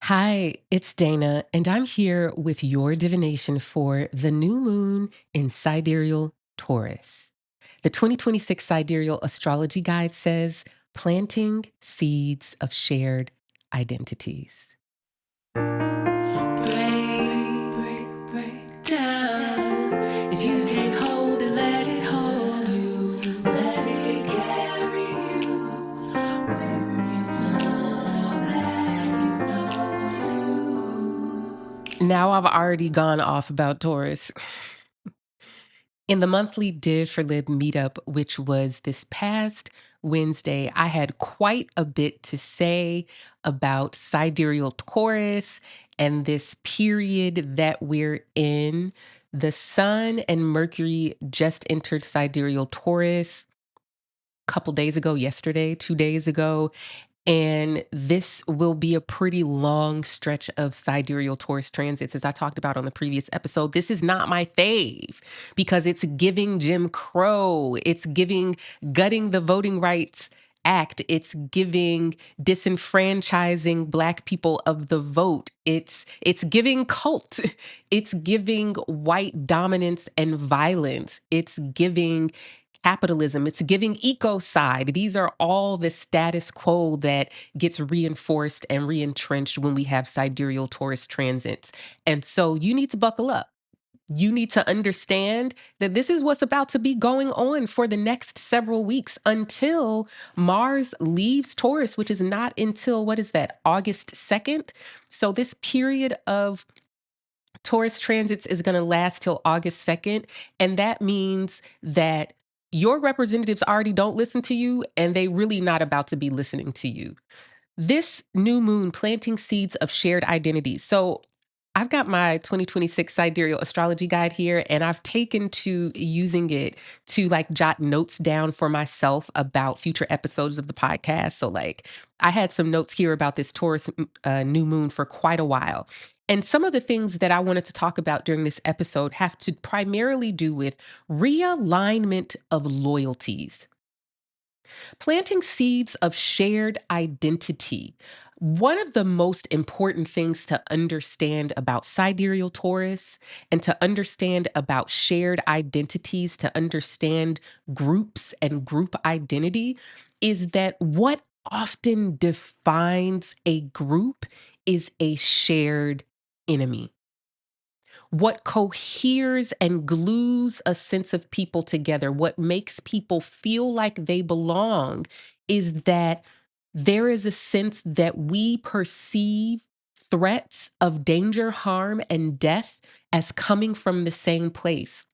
Hi, it's Dana, and I'm here with your divination for the new moon in Sidereal Taurus. The 2026 Sidereal Astrology Guide says planting seeds of shared identities. Break down. If you can't hold it, let it hold you. Let it carry you. When you've done all that you. Now I've already gone off about Taurus. In the monthly Div4Lib meetup, which was this past Wednesday, I had quite a bit to say about sidereal Taurus and this period that we're in. The Sun and Mercury just entered sidereal Taurus a couple days ago, yesterday, 2 days ago. And this will be a pretty long stretch of sidereal Taurus transits, as I talked about on the previous episode. This is not my fave because it's giving Jim Crow, it's giving gutting the Voting Rights Act, it's giving disenfranchising Black people of the vote. It's giving cult, it's giving white dominance and violence, it's giving capitalism, it's giving ecocide. These are all the status quo that gets reinforced and reentrenched when we have sidereal Taurus transits. And so you need to buckle up. You need to understand that this is what's about to be going on for the next several weeks until Mars leaves Taurus, which is not until, what is that, August 2nd? So this period of Taurus transits is going to last till August 2nd. And that means that your representatives already don't listen to you, and they really not about to be listening to you. This new moon planting seeds of shared identities. So I've got my 2026 Sidereal Astrology Guide here, and I've taken to using it to like jot notes down for myself about future episodes of the podcast. So, like, I had some notes here about this Taurus new moon for quite a while. And some of the things that I wanted to talk about during this episode have to primarily do with realignment of loyalties. Planting seeds of shared identity. One of the most important things to understand about sidereal Taurus and to understand about shared identities, to understand groups and group identity, is that what often defines a group is a shared enemy. What coheres and glues a sense of people together, what makes people feel like they belong, is that there is a sense that we perceive threats of danger, harm, and death as coming from the same place.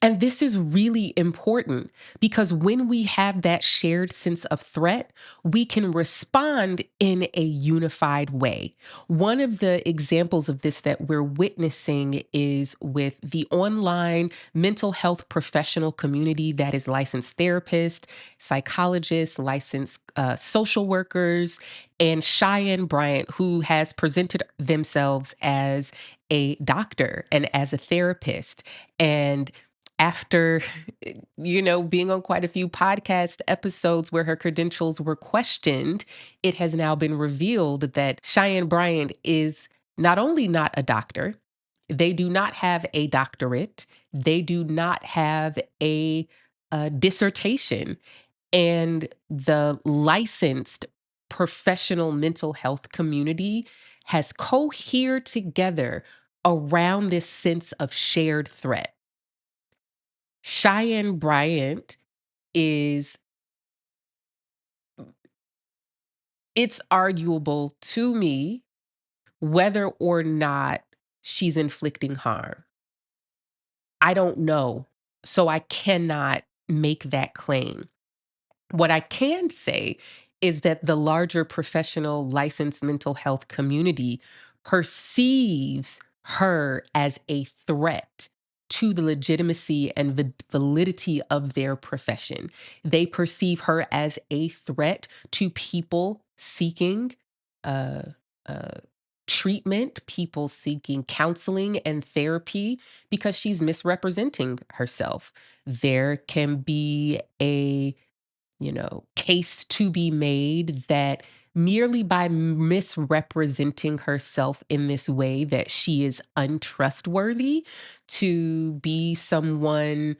And this is really important because when we have that shared sense of threat, we can respond in a unified way. One of the examples of this that we're witnessing is with the online mental health professional community that is licensed therapists, psychologists, licensed social workers, and Cheyenne Bryant, who has presented themselves as a doctor and as a therapist. And after being on quite a few podcast episodes where her credentials were questioned, it has now been revealed that Cheyenne Bryant is not only not a doctor, they do not have a doctorate, they do not have a dissertation, and the licensed professional mental health community has cohered together around this sense of shared threat. Cheyenne Bryant is, it's arguable to me whether or not she's inflicting harm. I don't know. So I cannot make that claim. What I can say is that the larger professional licensed mental health community perceives her as a threat to the legitimacy and validity of their profession. They perceive her as a threat to people seeking uh, uh, treatment, people seeking counseling and therapy because she's misrepresenting herself. There can be a case to be made that merely by misrepresenting herself in this way that she is untrustworthy to be someone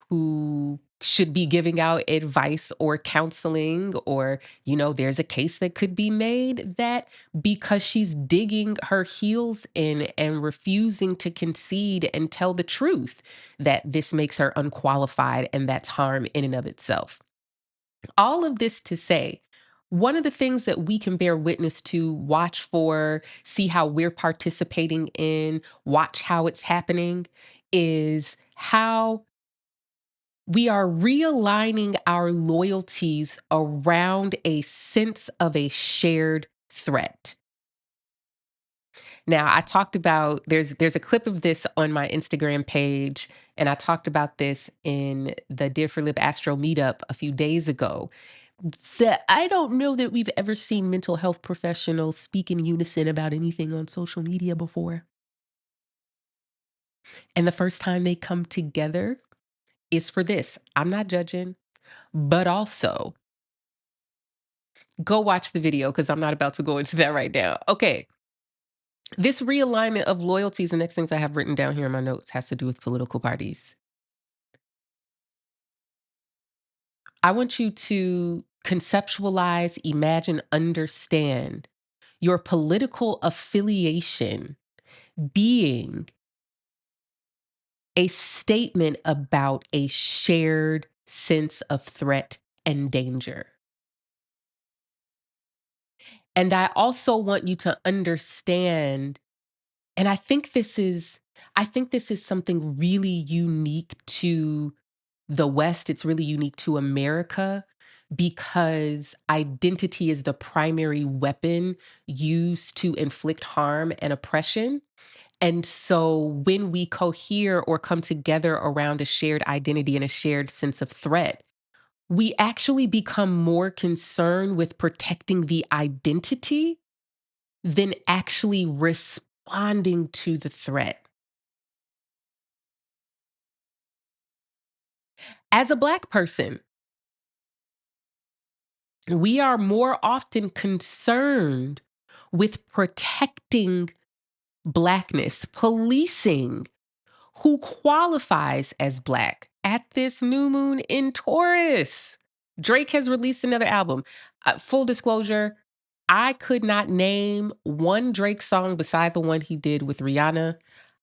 who should be giving out advice or counseling, or there's a case that could be made that because she's digging her heels in and refusing to concede and tell the truth, that this makes her unqualified, and that's harm in and of itself. All of this to say, one of the things that we can bear witness to, watch for, see how we're participating in, watch how it's happening, is how we are realigning our loyalties around a sense of a shared threat. Now, I talked about there's a clip of this on my Instagram page, and I talked about this in the Div4Lib Astro meetup a few days ago. That I don't know that we've ever seen mental health professionals speak in unison about anything on social media before. And the first time they come together is for this. I'm not judging, but also go watch the video because I'm not about to go into that right now. Okay. This realignment of loyalties, the next things I have written down here in my notes, has to do with political parties. I want you to conceptualize, imagine, understand your political affiliation being a statement about a shared sense of threat and danger. And I also want you to understand, and I think this is something really unique to the West. It's really unique to America because identity is the primary weapon used to inflict harm and oppression. And so when we cohere or come together around a shared identity and a shared sense of threat, we actually become more concerned with protecting the identity than actually responding to the threat. As a Black person, we are more often concerned with protecting Blackness, policing who qualifies as Black at this new moon in Taurus. Drake has released another album. Full disclosure, I could not name one Drake song beside the one he did with Rihanna.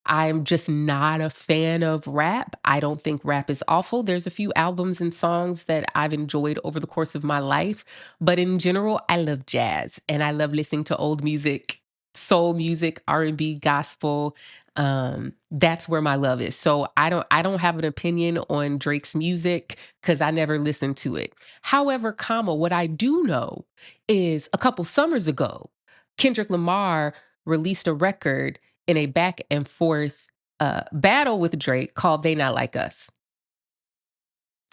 I'm just not a fan of rap. I don't think rap is awful. There's a few albums and songs that I've enjoyed over the course of my life, but in general, I love jazz and I love listening to old music, soul music, R&B, gospel. That's where my love is. So I don't have an opinion on Drake's music cuz I never listened to it. However, what I do know is a couple summers ago, Kendrick Lamar released a record in a back and forth battle with Drake called They Not Like Us.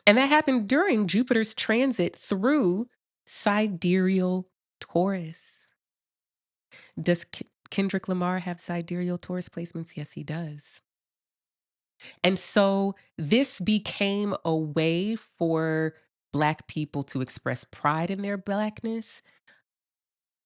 And that happened during Jupiter's transit through Sidereal Taurus. Does Kendrick Lamar have sidereal Taurus placements? Yes, he does. And so this became a way for Black people to express pride in their Blackness,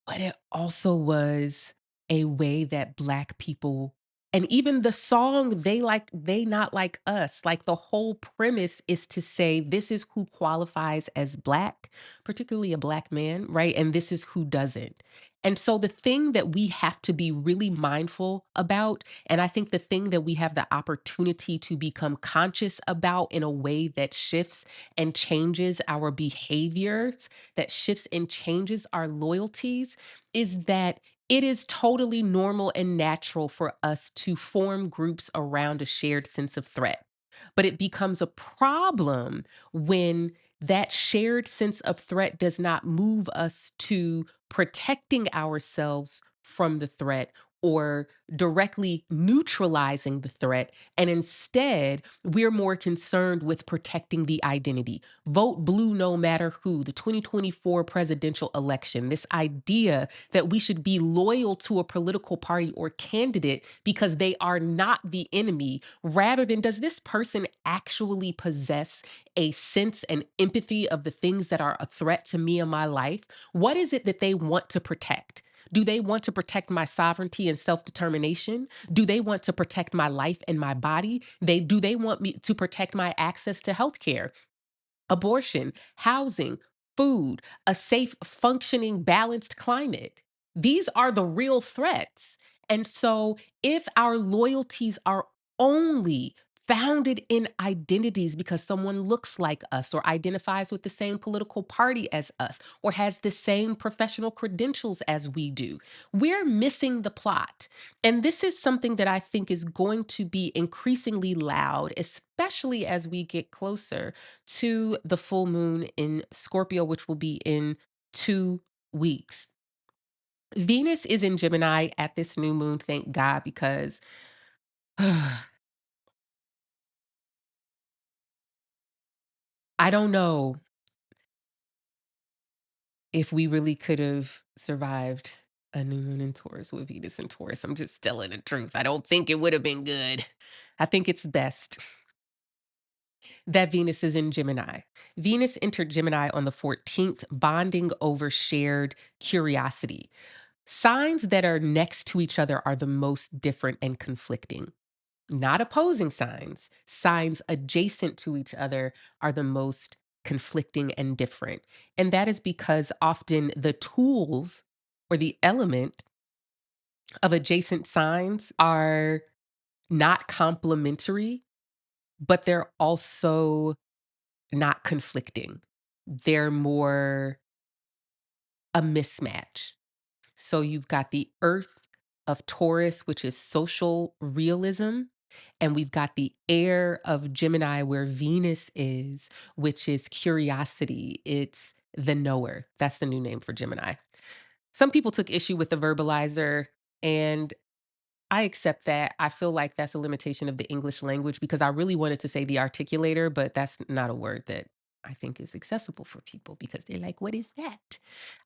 but it also was a way that Black people, and even the song They Not Like Us, like the whole premise is to say this is who qualifies as Black, particularly a Black man, right? And this is who doesn't. And so the thing that we have to be really mindful about, and I think the thing that we have the opportunity to become conscious about in a way that shifts and changes our behaviors, that shifts and changes our loyalties, is that it is totally normal and natural for us to form groups around a shared sense of threat. But it becomes a problem when that shared sense of threat does not move us to protecting ourselves from the threat or directly neutralizing the threat. And instead, we're more concerned with protecting the identity. Vote blue no matter who, the 2024 presidential election, this idea that we should be loyal to a political party or candidate because they are not the enemy, rather than does this person actually possess a sense and empathy of the things that are a threat to me in my life? What is it that they want to protect? Do they want to protect my sovereignty and self-determination? Do they want to protect my life and my body? Do they want me to protect my access to healthcare, abortion, housing, food, a safe, functioning, balanced climate? These are the real threats. And so, if our loyalties are only founded in identities because someone looks like us or identifies with the same political party as us or has the same professional credentials as we do, we're missing the plot. And this is something that I think is going to be increasingly loud, especially as we get closer to the full moon in Scorpio, which will be in 2 weeks. Venus is in Gemini at this new moon, thank God, because I don't know if we really could have survived a new moon in Taurus with Venus in Taurus. I'm just telling the truth. I don't think it would have been good. I think it's best that Venus is in Gemini. Venus entered Gemini on the 14th, bonding over shared curiosity. Signs that are next to each other are the most different and conflicting. Not opposing signs, signs adjacent to each other are the most conflicting and different. And that is because often the tools or the element of adjacent signs are not complementary, but they're also not conflicting. They're more a mismatch. So you've got the earth of Taurus, which is social realism. And we've got the air of Gemini, where Venus is, which is curiosity. It's the knower. That's the new name for Gemini. Some people took issue with the verbalizer, and I accept that. I feel like that's a limitation of the English language because I really wanted to say the articulator, but that's not a word that I think is accessible for people because they're like, what is that?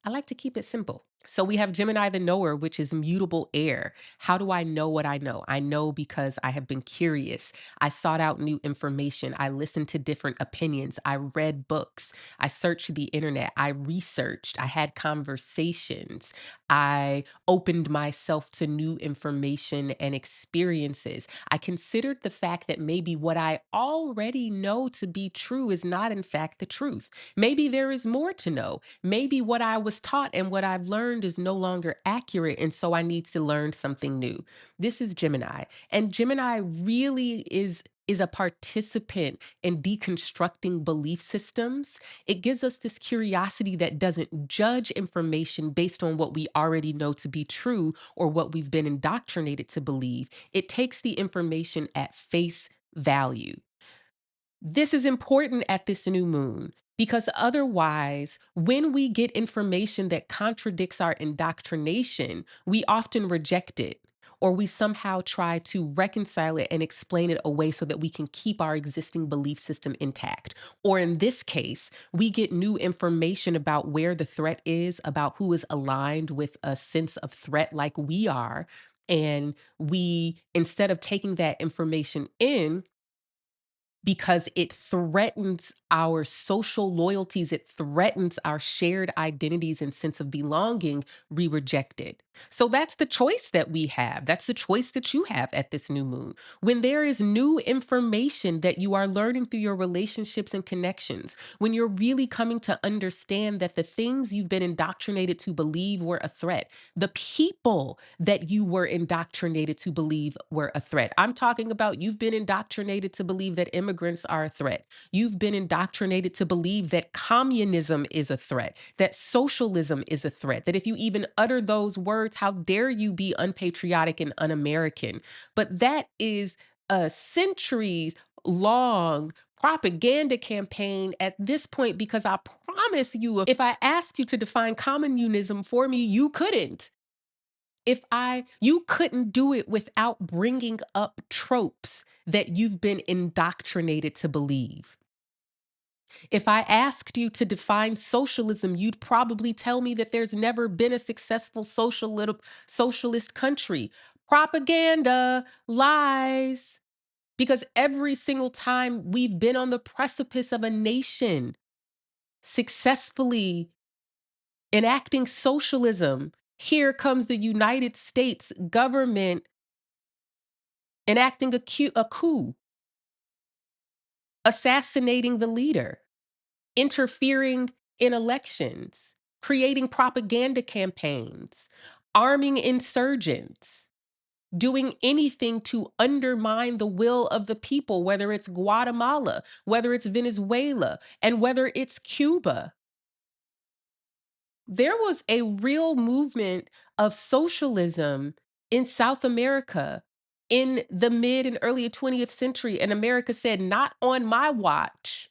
I like to keep it simple. So we have Gemini the knower, which is mutable air. How do I know what I know? I know because I have been curious. I sought out new information. I listened to different opinions. I read books. I searched the internet. I researched. I had conversations. I opened myself to new information and experiences. I considered the fact that maybe what I already know to be true is not, in fact, the truth. Maybe there is more to know. Maybe what I was taught and what I've learned is no longer accurate. And so I need to learn something new. This is Gemini. And Gemini really is a participant in deconstructing belief systems. It gives us this curiosity that doesn't judge information based on what we already know to be true or what we've been indoctrinated to believe. It takes the information at face value. This is important at this new moon because otherwise, when we get information that contradicts our indoctrination, we often reject it or we somehow try to reconcile it and explain it away so that we can keep our existing belief system intact. Or in this case, we get new information about where the threat is, about who is aligned with a sense of threat like we are. And we, instead of taking that information in, because it threatens our social loyalties, it threatens our shared identities and sense of belonging, we reject it. So that's the choice that we have. That's the choice that you have at this new moon. When there is new information that you are learning through your relationships and connections, when you're really coming to understand that the things you've been indoctrinated to believe were a threat, the people that you were indoctrinated to believe were a threat. I'm talking about you've been indoctrinated to believe that immigrants are a threat. You've been indoctrinated to believe that communism is a threat, that socialism is a threat, that if you even utter those words, how dare you be unpatriotic and un American? But that is a centuries long propaganda campaign at this point because I promise you, if I asked you to define communism for me, you couldn't. You couldn't do it without bringing up tropes that you've been indoctrinated to believe. If I asked you to define socialism, you'd probably tell me that there's never been a successful socialist country. Propaganda, lies. Because every single time we've been on the precipice of a nation successfully enacting socialism, here comes the United States government enacting a coup, assassinating the leader, interfering in elections, creating propaganda campaigns, arming insurgents, doing anything to undermine the will of the people, whether it's Guatemala, whether it's Venezuela, and whether it's Cuba. There was a real movement of socialism in South America in the mid and early 20th century, and America said, "Not on my watch."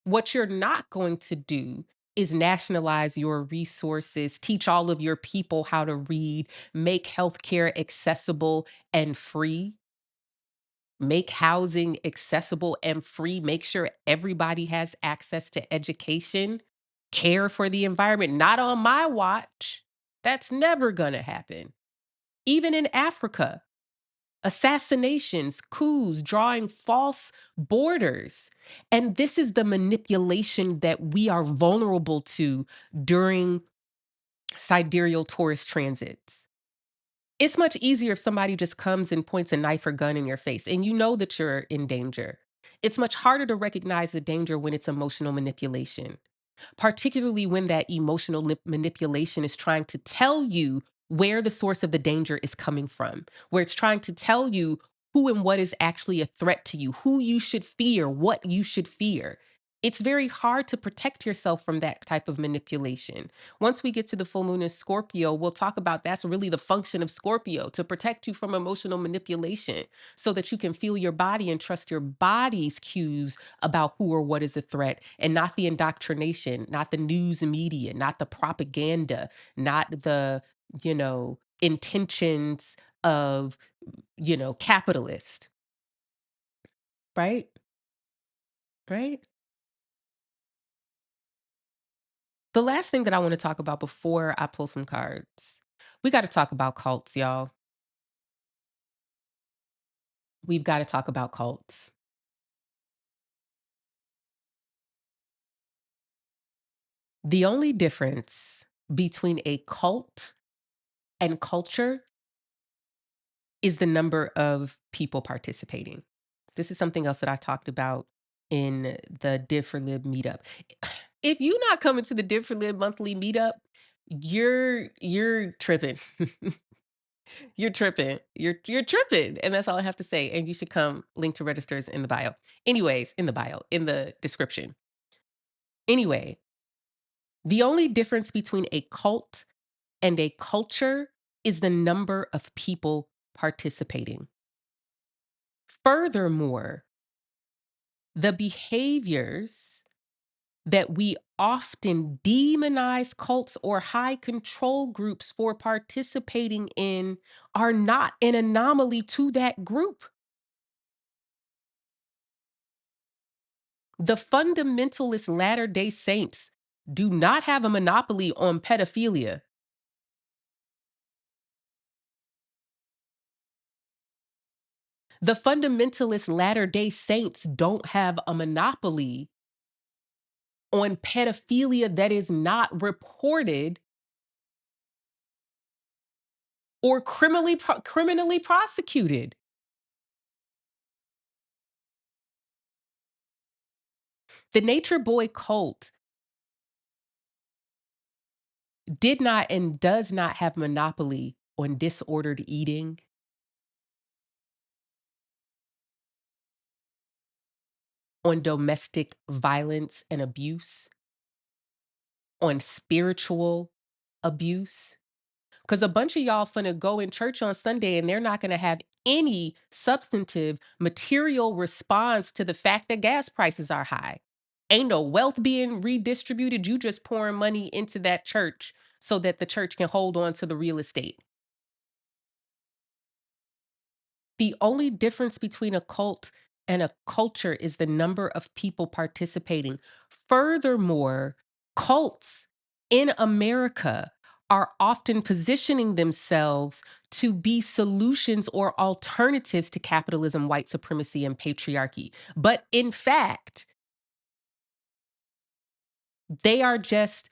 What you're not going to do is nationalize your resources, teach all of your people how to read, make healthcare accessible and free, make housing accessible and free, make sure everybody has access to education, care for the environment. Not on my watch. That's never going to happen. Even in Africa, assassinations, coups, drawing false borders. And this is the manipulation that we are vulnerable to during sidereal Taurus transits. It's much easier if somebody just comes and points a knife or gun in your face and you know that you're in danger. It's much harder to recognize the danger when it's emotional manipulation, particularly when that emotional manipulation is trying to tell you where the source of the danger is coming from, where it's trying to tell you who and what is actually a threat to you, who you should fear, what you should fear. It's very hard to protect yourself from that type of manipulation. Once we get to the full moon in Scorpio, we'll talk about that's really the function of Scorpio to protect you from emotional manipulation so that you can feel your body and trust your body's cues about who or what is a threat and not the indoctrination, not the news media, not the propaganda, not the, intentions of, capitalist, right? Right? The last thing that I want to talk about before I pull some cards, we got to talk about cults, y'all. We've got to talk about cults. The only difference between a cult and culture is the number of people participating. This is something else that I talked about in the Div4Lib meetup. If you're not coming to the Div4Lib monthly meetup, you're tripping. You're tripping. You're tripping. And that's all I have to say. And you should come. Link to registers in the bio. Anyways, in the bio, in the description. Anyway, the only difference between a cult and a culture is the number of people participating. Furthermore, the behaviors that we often demonize cults or high control groups for participating in are not an anomaly to that group. The fundamentalist Latter day Saints do not have a monopoly on pedophilia. The fundamentalist Latter day Saints don't have a monopoly on pedophilia that is not reported or criminally prosecuted. The Nature Boy cult did not and does not have monopoly on disordered eating, on domestic violence and abuse, on spiritual abuse. Because a bunch of y'all finna go in church on Sunday and they're not gonna have any substantive material response to the fact that gas prices are high. Ain't no wealth being redistributed. You just pouring money into that church so that the church can hold on to the real estate. The only difference between a cult and a culture is the number of people participating. Furthermore, cults in America are often positioning themselves to be solutions or alternatives to capitalism, white supremacy, and patriarchy. But in fact, they are just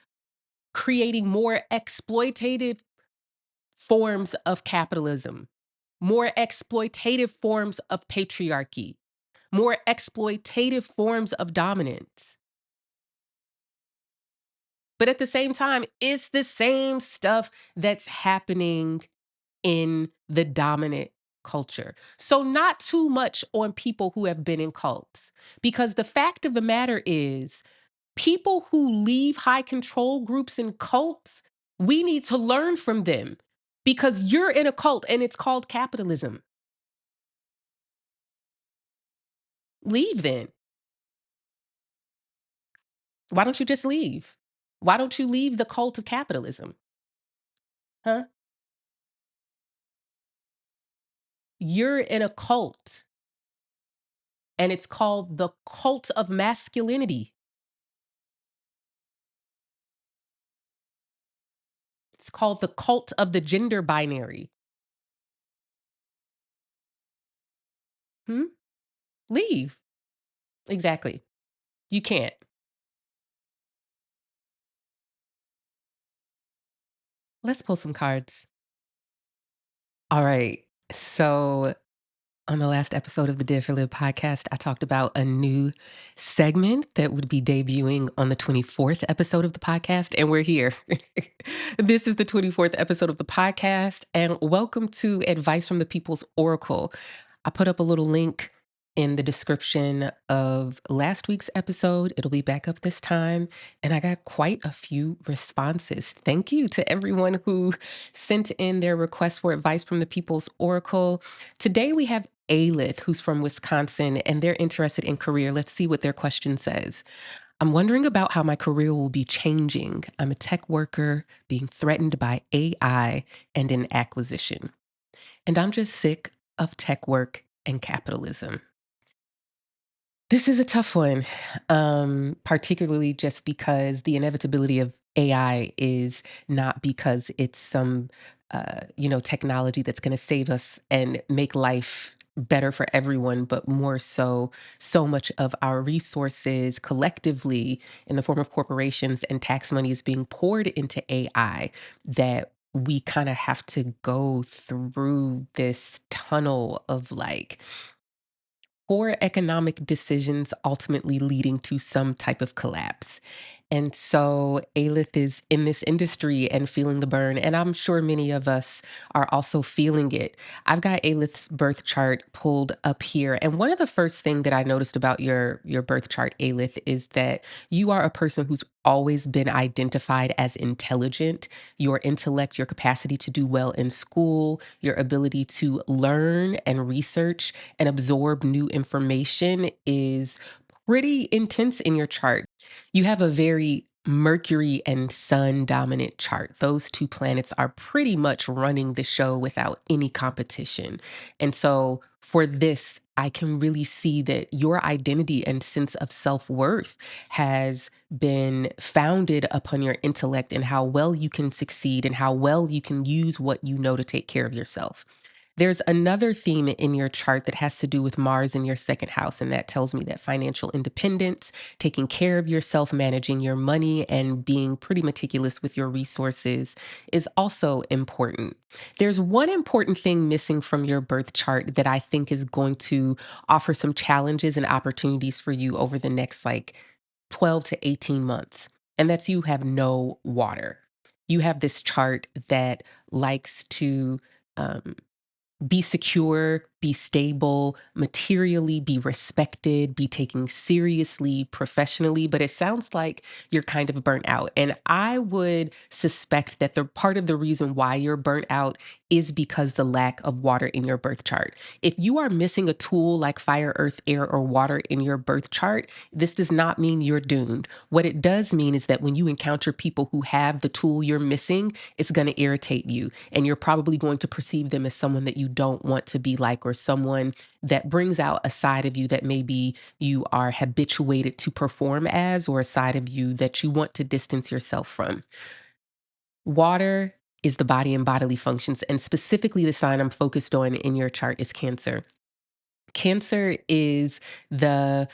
creating more exploitative forms of capitalism, more exploitative forms of patriarchy, more exploitative forms of dominance. But at the same time, it's the same stuff that's happening in the dominant culture. So, not too much on people who have been in cults, because the fact of the matter is, people who leave high control groups and cults, we need to learn from them because you're in a cult and it's called capitalism. Leave then. Why don't you just leave? Why don't you leave the cult of capitalism? Huh? You're in a cult and it's called the cult of masculinity. It's called the cult of the gender binary. Hmm? Leave. Exactly. You can't. Let's pull some cards. All right. So on the last episode of the Div4Lib podcast, I talked about a new segment that would be debuting on the 24th episode of the podcast, and we're here. This is the 24th episode of the podcast, and welcome to Advice from the People's Oracle. I put up a little link in the description of last week's episode. It'll be back up this time, and I got quite a few responses. Thank you to everyone who sent in their requests for advice from the People's Oracle. Today we have Alith, who's from Wisconsin, and they're interested in career. Let's see what their question says. I'm wondering about how my career will be changing. I'm a tech worker being threatened by AI and an acquisition. And I'm just sick of tech work and capitalism. This is a tough one, particularly just because the inevitability of AI is not because it's some, technology that's going to save us and make life better for everyone, but more so, so much of our resources collectively in the form of corporations and tax money is being poured into AI that we kind of have to go through this tunnel of like, poor economic decisions ultimately leading to some type of collapse. And so Aleph is in this industry and feeling the burn. And I'm sure many of us are also feeling it. I've got Aleph's birth chart pulled up here. And one of the first thing that I noticed about your birth chart, Aleph, is that you are a person who's always been identified as intelligent. Your intellect, your capacity to do well in school, your ability to learn and research and absorb new information is pretty intense in your chart. You have a very Mercury and Sun dominant chart. Those two planets are pretty much running the show without any competition. And so for this, I can really see that your identity and sense of self worth has been founded upon your intellect and how well you can succeed and how well you can use what you know to take care of yourself. There's another theme in your chart that has to do with Mars in your second house, and that tells me that financial independence, taking care of yourself, managing your money, and being pretty meticulous with your resources is also important. There's one important thing missing from your birth chart that I think is going to offer some challenges and opportunities for you over the next like 12 to 18 months, and that's you have no water. You have this chart that likes to um, be secure, be stable, materially be respected, be taken seriously, professionally, but it sounds like you're kind of burnt out. And I would suspect that the part of the reason why you're burnt out is because the lack of water in your birth chart. If you are missing a tool like fire, earth, air, or water in your birth chart, this does not mean you're doomed. What it does mean is that when you encounter people who have the tool you're missing, it's going to irritate you. And you're probably going to perceive them as someone that you don't want to be like or someone that brings out a side of you that maybe you are habituated to perform as, or a side of you that you want to distance yourself from. Water is the body and bodily functions, and specifically the sign I'm focused on in your chart is Cancer. Cancer is the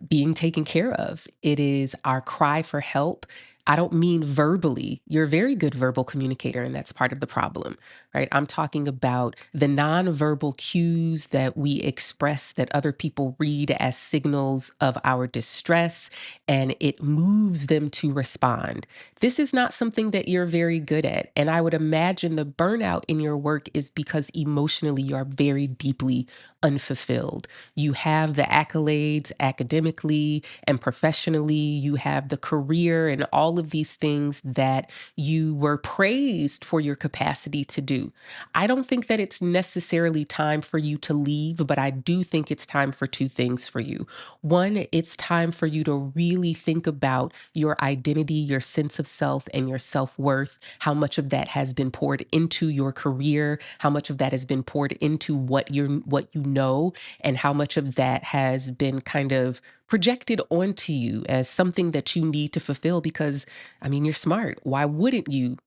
being taken care of. It is our cry for help. I don't mean verbally. You're a very good verbal communicator, and that's part of the problem, right? I'm talking about the nonverbal cues that we express that other people read as signals of our distress, and it moves them to respond. This is not something that you're very good at. And I would imagine the burnout in your work is because emotionally you are very deeply unfulfilled. You have the accolades academically and professionally, you have the career and all of these things that you were praised for your capacity to do. I don't think that it's necessarily time for you to leave, but I do think it's time for two things for you. One, it's time for you to really think about your identity, your sense of self, and your self worth, how much of that has been poured into your career, how much of that has been poured into what you know, and how much of that has been kind of projected onto you as something that you need to fulfill because I mean you're smart. Why wouldn't you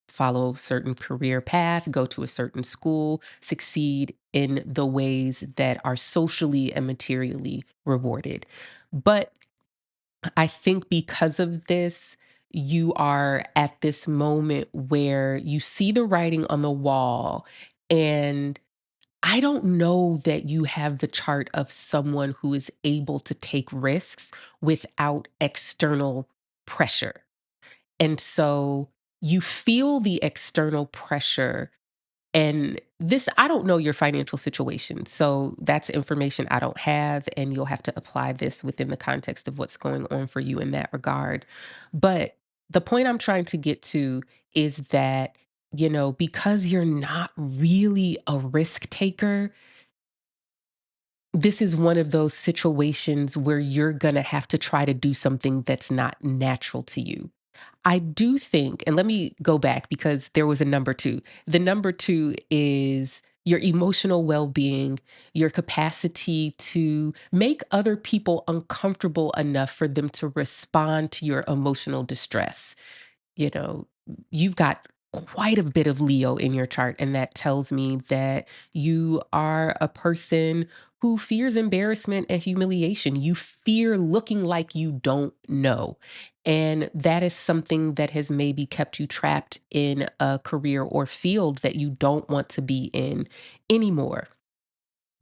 follow a certain career path, go to a certain school, succeed in the ways that are socially and materially rewarded? But I think because of this, you are at this moment where you see the writing on the wall, and I don't know that you have the chart of someone who is able to take risks without external pressure. And so you feel the external pressure, and this, I don't know your financial situation. So that's information I don't have. And you'll have to apply this within the context of what's going on for you in that regard. But the point I'm trying to get to is that, because you're not really a risk taker, this is one of those situations where you're going to have to try to do something that's not natural to you. I do think, and let me go back because there was a number two. The number two is your emotional well being, your capacity to make other people uncomfortable enough for them to respond to your emotional distress. you know, you've got quite a bit of Leo in your chart, and that tells me that you are a person who fears embarrassment and humiliation. You fear looking like you don't know. And that is something that has maybe kept you trapped in a career or field that you don't want to be in anymore.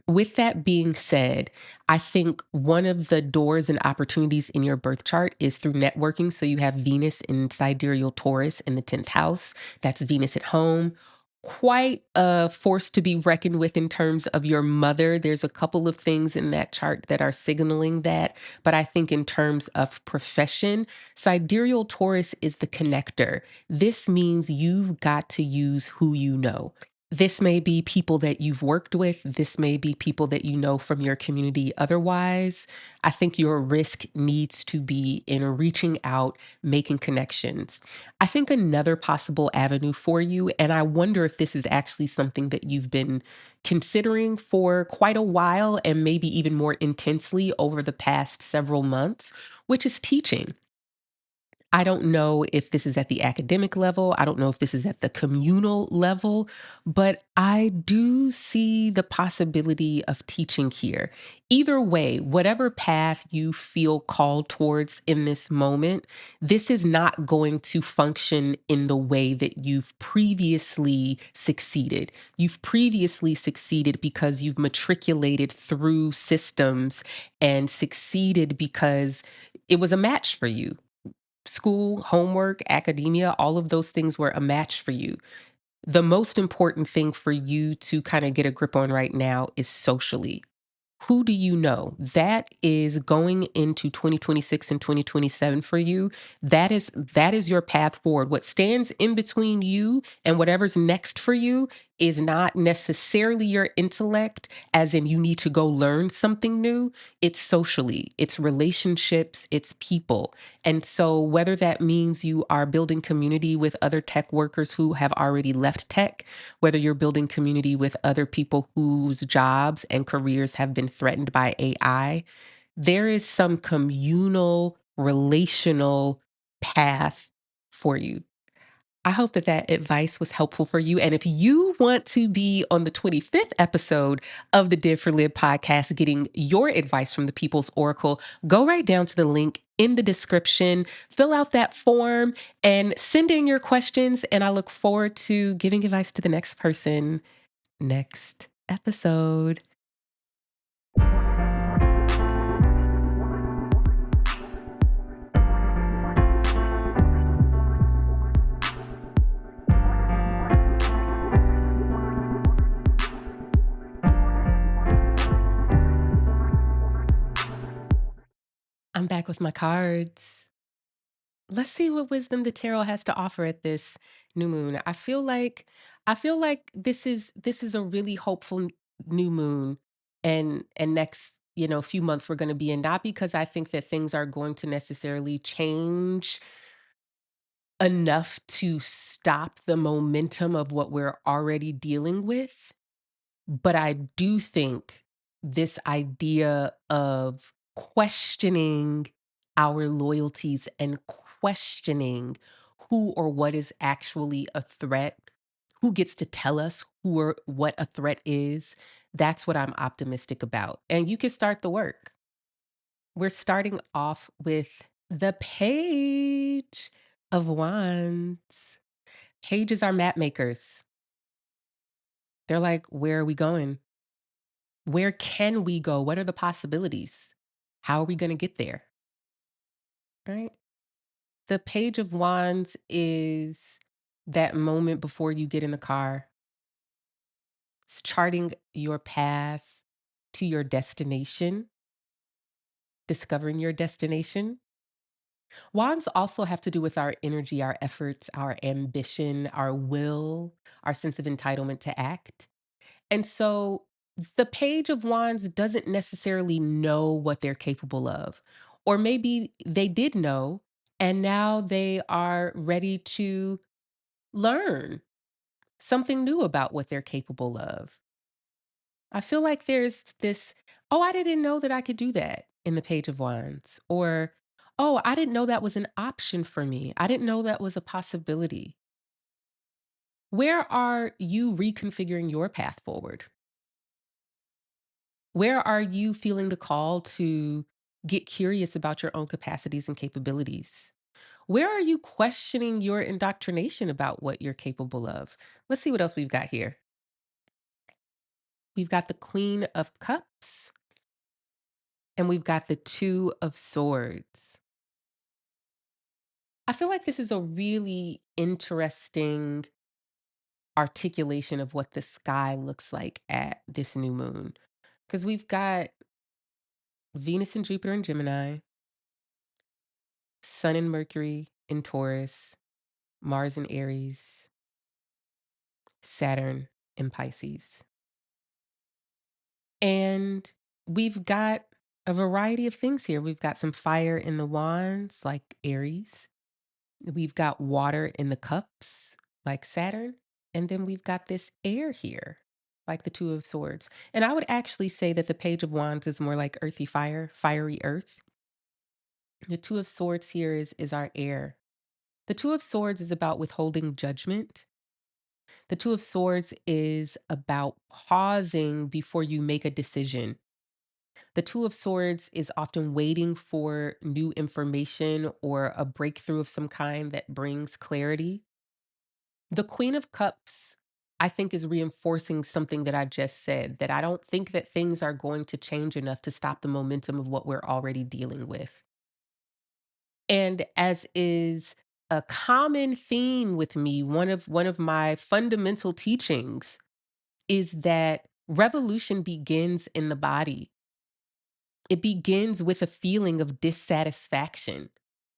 With that being said, I think one of the doors and opportunities in your birth chart is through networking. So you have Venus in sidereal Taurus in the 10th house. That's Venus at home. Quite a force to be reckoned with in terms of your mother. There's a couple of things in that chart that are signaling that. But I think in terms of profession, sidereal Taurus is the connector. This means you've got to use who you know. This may be people that you've worked with. This may be people that you know from your community. Otherwise, I think your risk needs to be in reaching out, making connections. I think another possible avenue for you, and I wonder if this is actually something that you've been considering for quite a while and maybe even more intensely over the past several months, which is teaching. I don't know if this is at the academic level. I don't know if this is at the communal level, but I do see the possibility of teaching here. Either way, whatever path you feel called towards in this moment, this is not going to function in the way that you've previously succeeded. You've previously succeeded because you've matriculated through systems and succeeded because it was a match for you. School, homework, academia, all of those things were a match for you. The most important thing for you to kind of get a grip on right now is socially. Who do you know? That is going into 2026 and 2027 for you. That is your path forward. What stands in between you and whatever's next for you is not necessarily your intellect, as in you need to go learn something new. It's socially, it's relationships, it's people. And so, whether that means you are building community with other tech workers who have already left tech, whether you're building community with other people whose jobs and careers have been threatened by AI, there is some communal, relational path for you. I hope that that advice was helpful for you. And if you want to be on the 25th episode of the Div4Lib podcast, getting your advice from the People's Oracle, go right down to the link in the description, fill out that form, and send in your questions. And I look forward to giving advice to the next person next episode. I'm back with my cards. Let's see what wisdom the tarot has to offer at this new moon. I feel like this is a really hopeful new moon, and next, few months we're going to be in, not because I think that things are going to necessarily change enough to stop the momentum of what we're already dealing with. But I do think this idea of questioning our loyalties and questioning who or what is actually a threat, who gets to tell us who or what a threat is, that's what I'm optimistic about. And you can start the work. We're starting off with the Page of Wands. Pages are map makers. They're like, where are we going? Where can we go? What are the possibilities? How are we going to get there? Right? The Page of Wands is that moment before you get in the car. It's charting your path to your destination, discovering your destination. Wands also have to do with our energy, our efforts, our ambition, our will, our sense of entitlement to act. And so the Page of Wands doesn't necessarily know what they're capable of. Or maybe they did know, and now they are ready to learn something new about what they're capable of. I feel like there's this, oh, I didn't know that I could do that in the Page of Wands. Or, oh, I didn't know that was an option for me. I didn't know that was a possibility. Where are you reconfiguring your path forward? Where are you feeling the call to get curious about your own capacities and capabilities? Where are you questioning your indoctrination about what you're capable of? Let's see what else we've got here. We've got the Queen of Cups and we've got the Two of Swords. I feel like this is a really interesting articulation of what the sky looks like at this new moon. Because we've got Venus and Jupiter in Gemini, Sun and Mercury in Taurus, Mars in Aries, Saturn in Pisces. And we've got a variety of things here. We've got some fire in the wands, like Aries. We've got water in the cups, like Saturn. And then we've got this air here, like the Two of Swords. And I would actually say that the Page of Wands is more like earthy fire, fiery earth. The Two of Swords here is our air. The Two of Swords is about withholding judgment. The Two of Swords is about pausing before you make a decision. The Two of Swords is often waiting for new information or a breakthrough of some kind that brings clarity. The Queen of Cups, I think, is reinforcing something that I just said, that I don't think that things are going to change enough to stop the momentum of what we're already dealing with. And as is a common theme with me, one of my fundamental teachings is that revolution begins in the body. It begins with a feeling of dissatisfaction.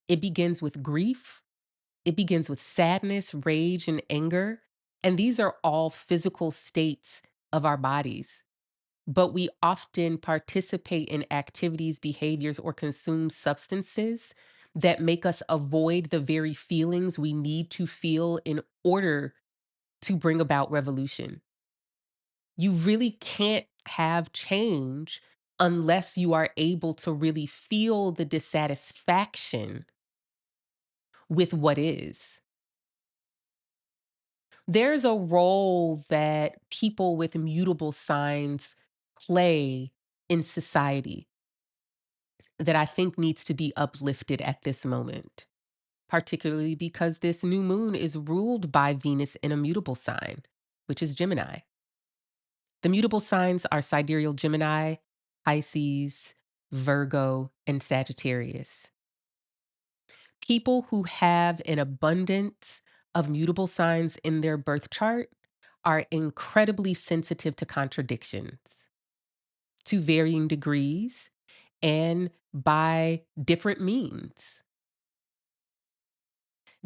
It begins with grief. It begins with sadness, rage, and anger. And these are all physical states of our bodies. But we often participate in activities, behaviors, or consume substances that make us avoid the very feelings we need to feel in order to bring about revolution. You really can't have change unless you are able to really feel the dissatisfaction with what is. There's a role that people with mutable signs play in society that I think needs to be uplifted at this moment, particularly because this new moon is ruled by Venus in a mutable sign, which is Gemini. The mutable signs are Sidereal Gemini, Pisces, Virgo, and Sagittarius. People who have an abundance of mutable signs in their birth chart are incredibly sensitive to contradictions to varying degrees and by different means.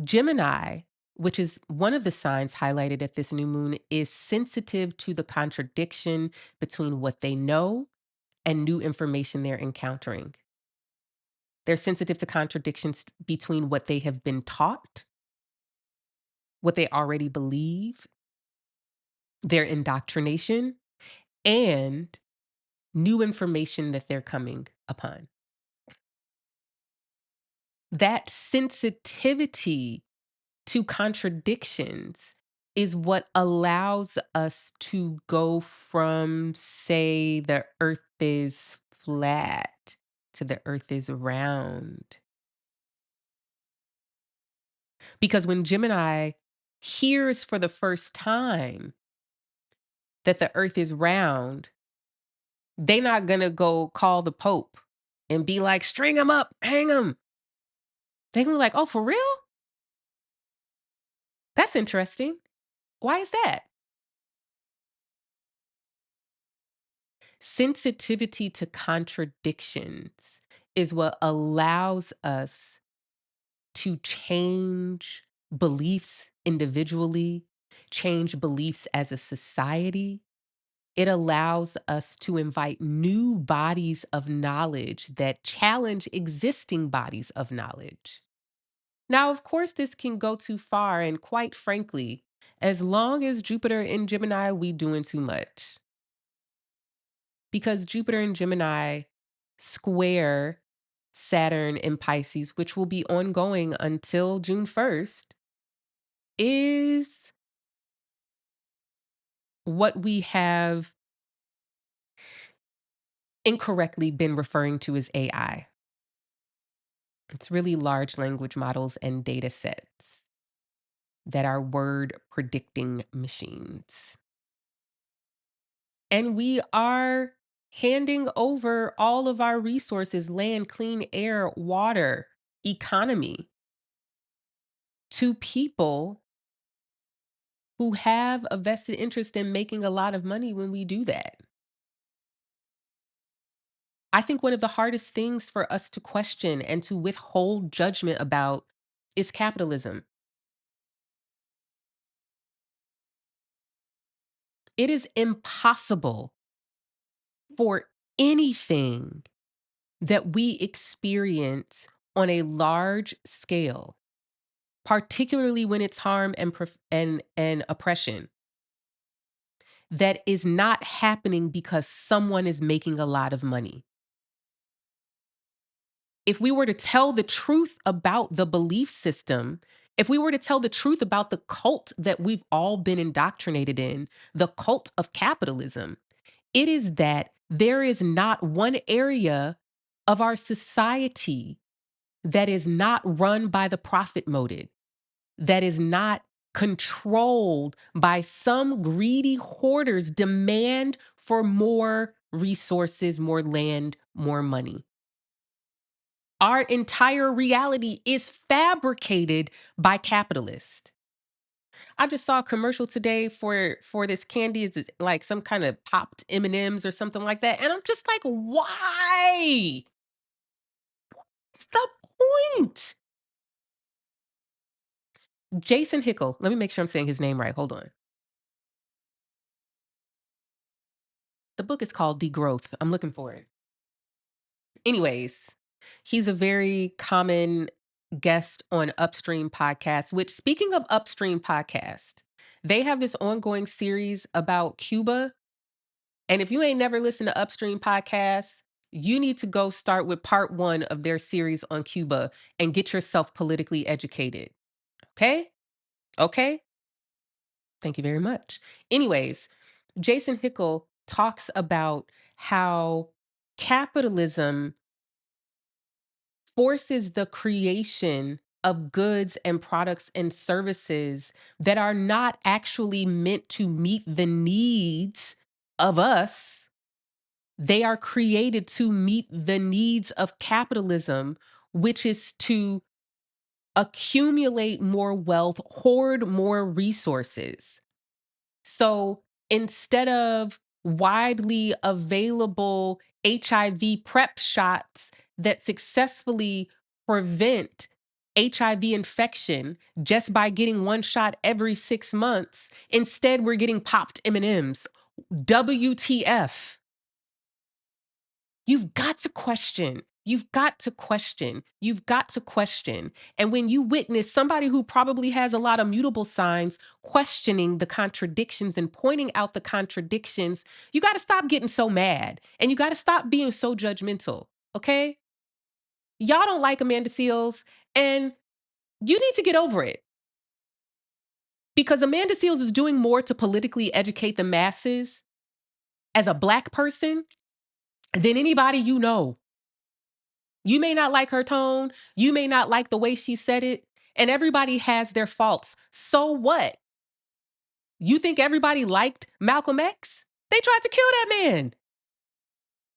Gemini, which is one of the signs highlighted at this new moon, is sensitive to the contradiction between what they know and new information they're encountering. They're sensitive to contradictions between what they have been taught, what they already believe, their indoctrination, and new information that they're coming upon. That sensitivity to contradictions is what allows us to go from, say, the earth is flat to the earth is round. Because when Gemini hears for the first time that the earth is round, they not gonna go call the Pope and be like, string him up, hang him. They gonna be like, oh, for real? That's interesting. Why is that? Sensitivity to contradictions is what allows us to change beliefs individually, change beliefs as a society. It allows us to invite new bodies of knowledge that challenge existing bodies of knowledge. Now, of course, this can go too far, and quite frankly, as long as Jupiter in Gemini, we doing too much. Because Jupiter in Gemini square Saturn in Pisces, which will be ongoing until June 1st, is what we have incorrectly been referring to as AI. It's really large language models and data sets that are word predicting machines. And we are handing over all of our resources, land, clean air, water, economy, to people who have a vested interest in making a lot of money when we do that. I think one of the hardest things for us to question and to withhold judgment about is capitalism. It is impossible for anything that we experience on a large scale, particularly when it's harm and and oppression, that is not happening because someone is making a lot of money. If we were to tell the truth about the belief system, if we were to tell the truth about the cult that we've all been indoctrinated in, the cult of capitalism, it is that there is not one area of our society that is not run by the profit motive, that is not controlled by some greedy hoarder's demand for more resources, more land, more money. Our entire reality is fabricated by capitalists. I just saw a commercial today for this candy. Is like some kind of popped M&Ms or something like that, and I'm just like, why? What's the point? Jason Hickel. Let me make sure I'm saying his name right. Hold on. The book is called Degrowth. I'm looking for it. Anyways, he's a very common guest on Upstream Podcast, which, speaking of Upstream Podcast, they have this ongoing series about Cuba. And if you ain't never listened to Upstream Podcast, you need to go start with part one of their series on Cuba and get yourself politically educated. Okay? Okay? Thank you very much. Anyways, Jason Hickel talks about how capitalism forces the creation of goods and products and services that are not actually meant to meet the needs of us. They are created to meet the needs of capitalism, which is to accumulate more wealth, hoard more resources. So instead of widely available HIV prep shots that successfully prevent HIV infection just by getting one shot every 6 months, instead we're getting popped M&Ms. WTF? You've got to question. You've got to question. You've got to question. And when you witness somebody who probably has a lot of mutable signs questioning the contradictions and pointing out the contradictions, you got to stop getting so mad and you got to stop being so judgmental. Okay? Y'all don't like Amanda Seals, and you need to get over it because Amanda Seals is doing more to politically educate the masses as a Black person than anybody you know. You may not like her tone, you may not like the way she said it, and everybody has their faults. So what? You think everybody liked Malcolm X? They tried to kill that man.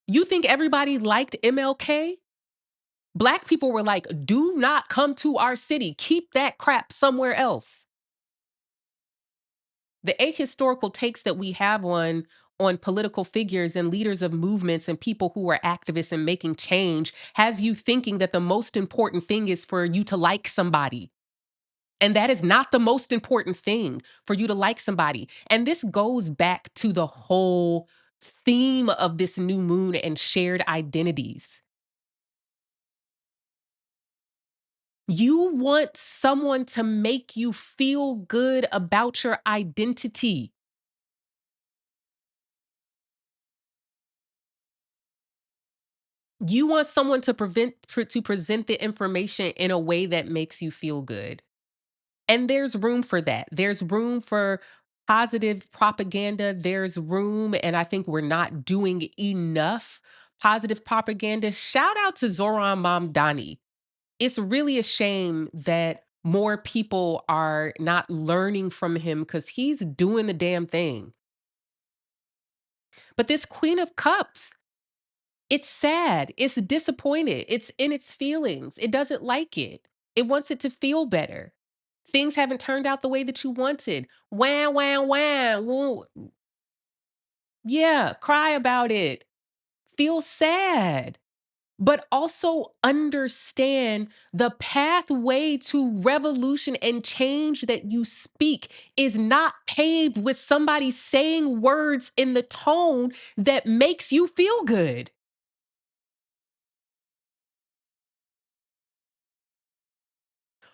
You think everybody liked MLK? Black people were like, do not come to our city. Keep that crap somewhere else. The ahistorical takes that we have on political figures and leaders of movements and people who are activists and making change has you thinking that the most important thing is for you to like somebody. And that is not the most important thing, for you to like somebody. And this goes back to the whole theme of this new moon and shared identities. You want someone to make you feel good about your identity. You want someone to present the information in a way that makes you feel good. And there's room for that. There's room for positive propaganda. There's room, and I think we're not doing enough positive propaganda. Shout out to Zoran Mamdani. It's really a shame that more people are not learning from him because he's doing the damn thing. But this Queen of Cups, it's sad. It's disappointed. It's in its feelings. It doesn't like it. It wants it to feel better. Things haven't turned out the way that you wanted. Wah, wah, wah. Woo. Yeah, cry about it. Feel sad. But also understand the pathway to revolution and change that you speak is not paved with somebody saying words in the tone that makes you feel good.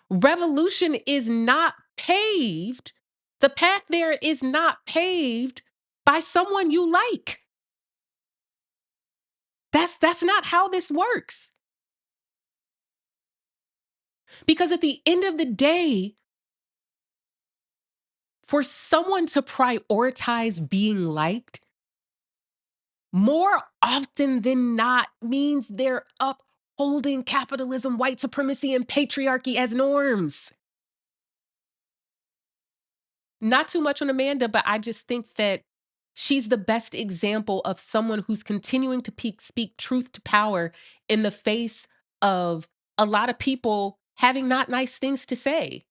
Revolution is not paved. The path there is not paved by someone you like. That's not how this works. Because at the end of the day, for someone to prioritize being liked more often than not means they're upholding capitalism, white supremacy, and patriarchy as norms. Not too much on Amanda, but I just think that she's the best example of someone who's continuing to speak truth to power in the face of a lot of people having not nice things to say.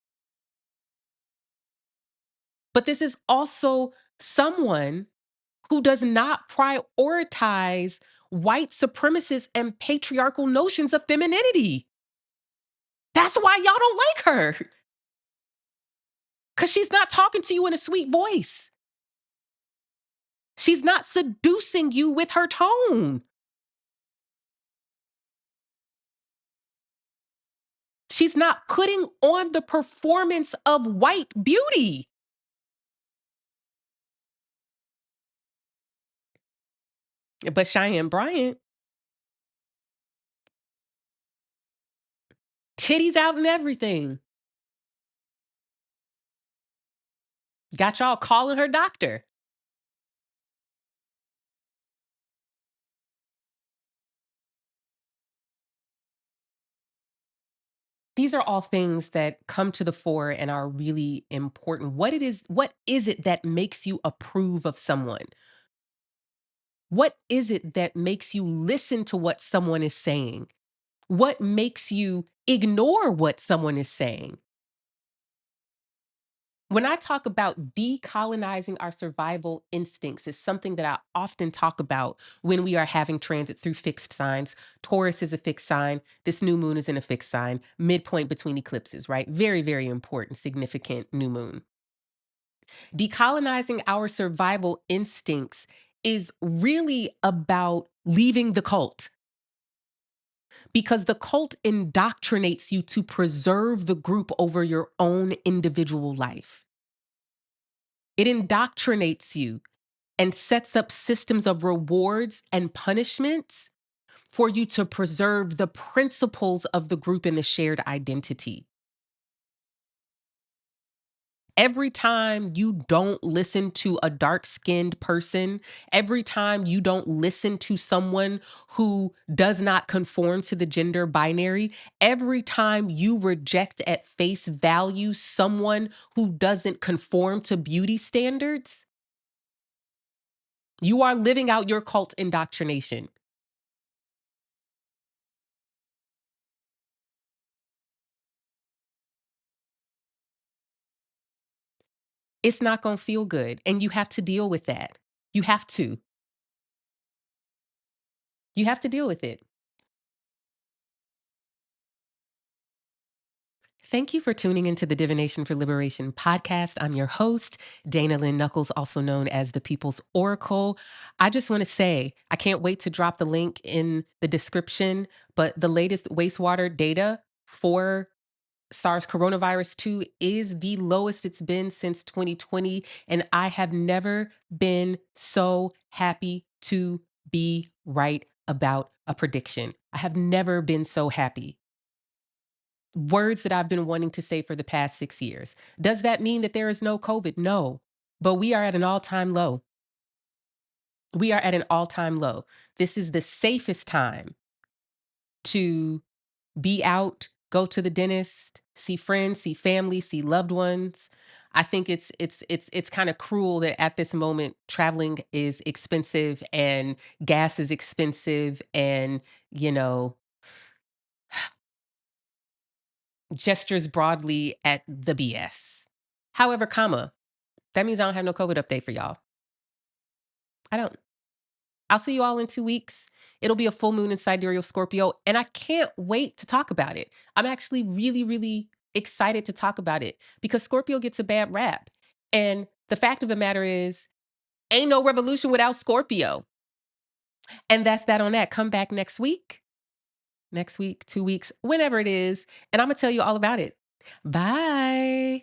But this is also someone who does not prioritize white supremacist and patriarchal notions of femininity. That's why y'all don't like her. Because she's not talking to you in a sweet voice. She's not seducing you with her tone. She's not putting on the performance of white beauty. But Cheyenne Bryant, titties out and everything. Got y'all calling her doctor. These are all things that come to the fore and are really important. What is it that makes you approve of someone? What is it that makes you listen to what someone is saying? What makes you ignore what someone is saying? When I talk about decolonizing our survival instincts, is something that I often talk about when we are having transit through fixed signs. Taurus is a fixed sign. This new moon is in a fixed sign, midpoint between eclipses, right? Very, very important, significant new moon. Decolonizing our survival instincts is really about leaving the cult because the cult indoctrinates you to preserve the group over your own individual life. It indoctrinates you and sets up systems of rewards and punishments for you to preserve the principles of the group and the shared identity. Every time you don't listen to a dark skinned person, every time you don't listen to someone who does not conform to the gender binary, every time you reject at face value someone who doesn't conform to beauty standards, you are living out your cult indoctrination. It's not going to feel good. And you have to deal with that. You have to. You have to deal with it. Thank you for tuning into the Divination for Liberation podcast. I'm your host, Dana Lynn Knuckles, also known as the People's Oracle. I just want to say, I can't wait to drop the link in the description, but the latest wastewater data for SARS coronavirus 2 is the lowest it's been since 2020. And I have never been so happy to be right about a prediction. I have never been so happy. Words that I've been wanting to say for the past 6 years. Does that mean that there is no COVID? No. But we are at an all time low. We are at an all time low. This is the safest time to be out, go to the dentist, see friends, see family, see loved ones. I think it's kind of cruel that at this moment traveling is expensive and gas is expensive and you know gestures broadly at the BS. However, comma, that means I don't have no COVID update for y'all. I don't. I'll see you all in 2 weeks. It'll be a full moon in Sidereal Scorpio, and I can't wait to talk about it. I'm actually really, really excited to talk about it because Scorpio gets a bad rap. And the fact of the matter is, ain't no revolution without Scorpio. And that's that on that. Come back next week, 2 weeks, whenever it is, and I'm gonna tell you all about it. Bye.